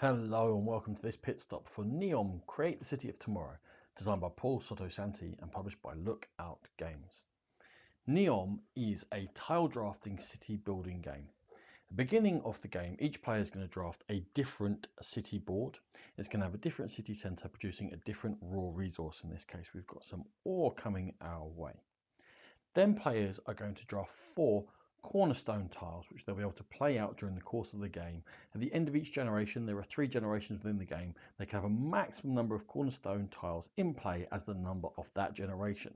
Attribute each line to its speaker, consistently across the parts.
Speaker 1: Hello and welcome to this pit stop for NEOM, Create the City of Tomorrow, designed by Paolo Sottosanti and published by Lookout Games. NEOM is a tile drafting city building game. At the beginning of the game, each player is going to draft a different city board. It's going to have a different city centre producing a different raw resource. In this case, we've got some ore coming our way. Then players are going to draft 4 cornerstone tiles, which they'll be able to play out during the course of the game. At the end of each generation, there are 3 generations within the game. They can have a maximum number of cornerstone tiles in play as the number of that generation.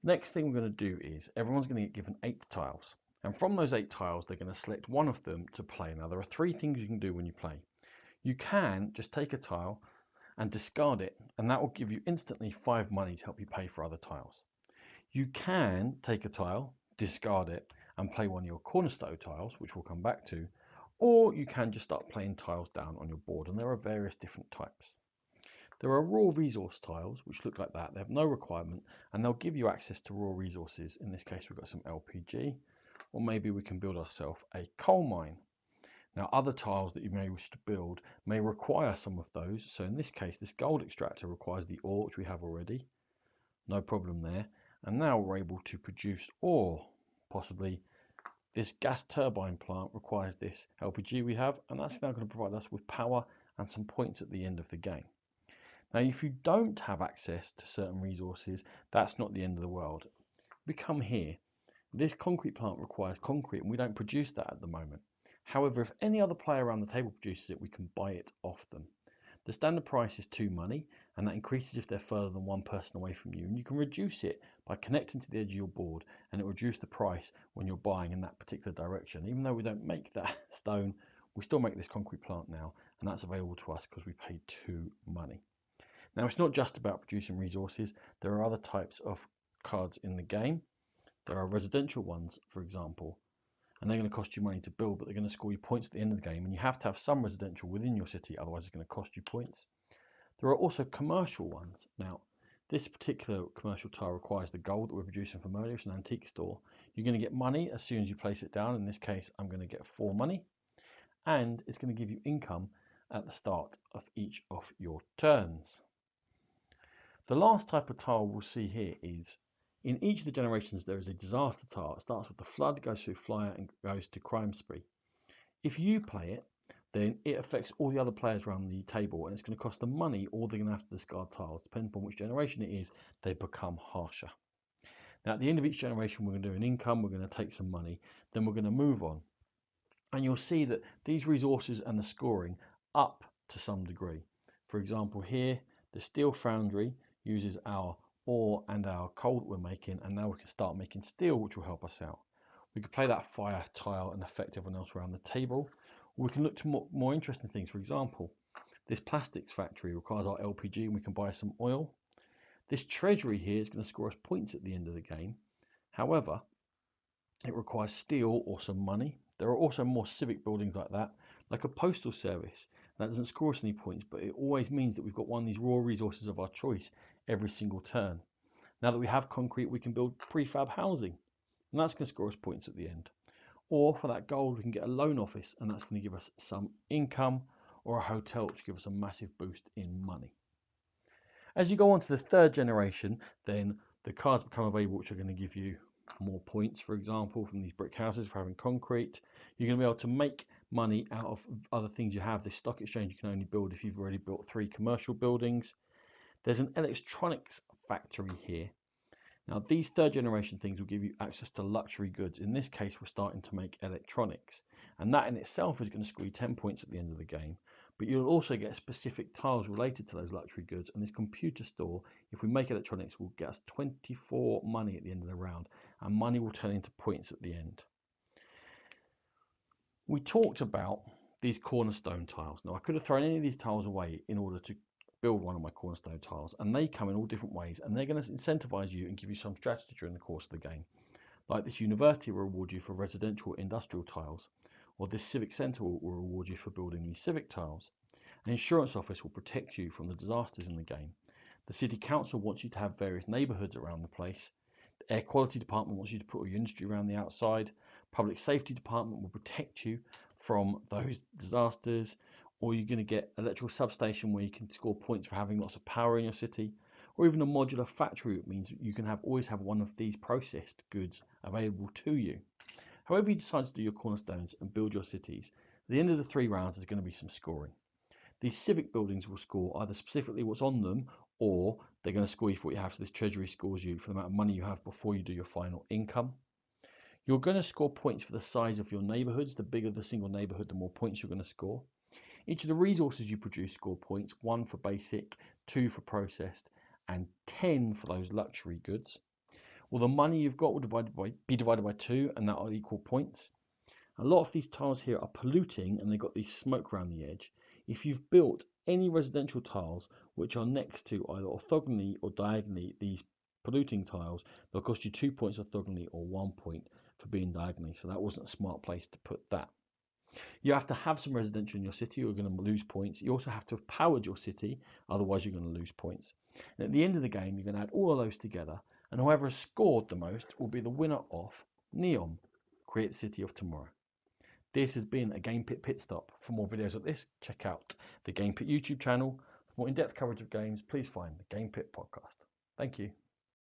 Speaker 1: Next thing we're going to do is everyone's going to get given 8 tiles. And from those 8 tiles, they're going to select one of them to play. Now, there are 3 things you can do when you play. You can just take a tile and discard it, and that will give you instantly 5 money to help you pay for other tiles. You can take a tile, discard it, and play one of your cornerstone tiles, which we'll come back to, or you can just start playing tiles down on your board, and there are various different types. There are raw resource tiles, which look like that. They have no requirement, and they'll give you access to raw resources. In this case, we've got some LPG, or maybe we can build ourselves a coal mine. Now, other tiles that you may wish to build may require some of those. So in this case, this gold extractor requires the ore, which we have already. No problem there. And now we're able to produce ore. Possibly this gas turbine plant requires this LPG we have, and that's now going to provide us with power and some points at the end of the game. Now, if you don't have access to certain resources, that's not the end of the world. We come here. This concrete plant requires concrete, and we don't produce that at the moment. However, if any other player around the table produces it, we can buy it off them. The standard price is 2 money, and that increases if they're further than 1 person away from you. And you can reduce it by connecting to the edge of your board, and it will reduce the price when you're buying in that particular direction. Even though we don't make that stone, we still make this concrete plant now, and that's available to us because we paid 2 money. Now, it's not just about producing resources. There are other types of cards in the game. There are residential ones, for example, and they're going to cost you money to build, but they're going to score you points at the end of the game, and you have to have some residential within your city, otherwise it's going to cost you points. There are also commercial ones. Now, this particular commercial tile requires the gold that we're producing from earlier. It's an antique store. You're going to get money as soon as you place it down. In this case, I'm going to get 4 money, and it's going to give you income at the start of each of your turns. The last type of tile we'll see here is in each of the generations, there is a disaster tile. It starts with the flood, goes through fire, and goes to crime spree. If you play it, then it affects all the other players around the table, and it's going to cost them money, or they're going to have to discard tiles. Depending upon which generation it is, they become harsher. Now, at the end of each generation, we're going to do an income, we're going to take some money, then we're going to move on. And you'll see that these resources and the scoring up to some degree. For example, here, the steel foundry uses our ore and our coal that we're making, and now we can start making steel, which will help us out. We could play that fire tile and affect everyone else around the table. Or we can look to more interesting things. For example, this plastics factory requires our LPG, and we can buy some oil. This treasury here is going to score us points at the end of the game. However, it requires steel or some money. There are also more civic buildings like that, like a postal service. That doesn't score us any points, but it always means that we've got one of these raw resources of our choice every single turn. Now that we have concrete, we can build prefab housing, and that's going to score us points at the end. Or for that gold, we can get a loan office, and that's going to give us some income, or a hotel, which gives us a massive boost in money. As you go on to the 3rd generation, then the cards become available, which are going to give you more points, for example, from these brick houses for having concrete. You're going to be able to make money out of other things you have. This stock exchange you can only build if you've already built 3 commercial buildings. There's an electronics factory here. Now, these 3rd generation things will give you access to luxury goods. In this case, we're starting to make electronics, and that in itself is going to score you 10 points at the end of the game. But you'll also get specific tiles related to those luxury goods, and this computer store, if we make electronics, will get us 24 money at the end of the round, and money will turn into points at the end. We talked about these cornerstone tiles. Now, I could have thrown any of these tiles away in order to build one of my cornerstone tiles, and they come in all different ways, and they're going to incentivize you and give you some strategy during the course of the game. Like this university will reward you for residential industrial tiles, or this civic centre will reward you for building these civic tiles. An insurance office will protect you from the disasters in the game. The city council wants you to have various neighbourhoods around the place. The air quality department wants you to put all your industry around the outside. Public safety department will protect you from those disasters, or you're going to get electrical substation where you can score points for having lots of power in your city, or even a modular factory. It means you can always have one of these processed goods available to you. However you decide to do your cornerstones and build your cities, at the end of the 3 rounds there's going to be some scoring. These civic buildings will score either specifically what's on them, or they're going to score you for what you have. So this treasury scores you for the amount of money you have before you do your final income. You're going to score points for the size of your neighbourhoods. The bigger the single neighbourhood, the more points you're going to score. Each of the resources you produce score points, 1 for basic, 2 for processed, and 10 for those luxury goods. Well, the money you've got will be divided by 2, and that will equal points. A lot of these tiles here are polluting, and they've got these smoke around the edge. If you've built any residential tiles which are next to either orthogonally or diagonally these polluting tiles, they'll cost you 2 points orthogonally or 1 point for being diagonally. So that wasn't a smart place to put that. You have to have some residential in your city, or you're going to lose points. You also have to have powered your city, otherwise you're going to lose points. And at the end of the game, you're going to add all of those together, and whoever has scored the most will be the winner of NEOM, Create the City of Tomorrow. This has been a Game Pit Stop. For more videos like this, check out the Game Pit YouTube channel. For more in-depth coverage of games, please find the Game Pit podcast. Thank you.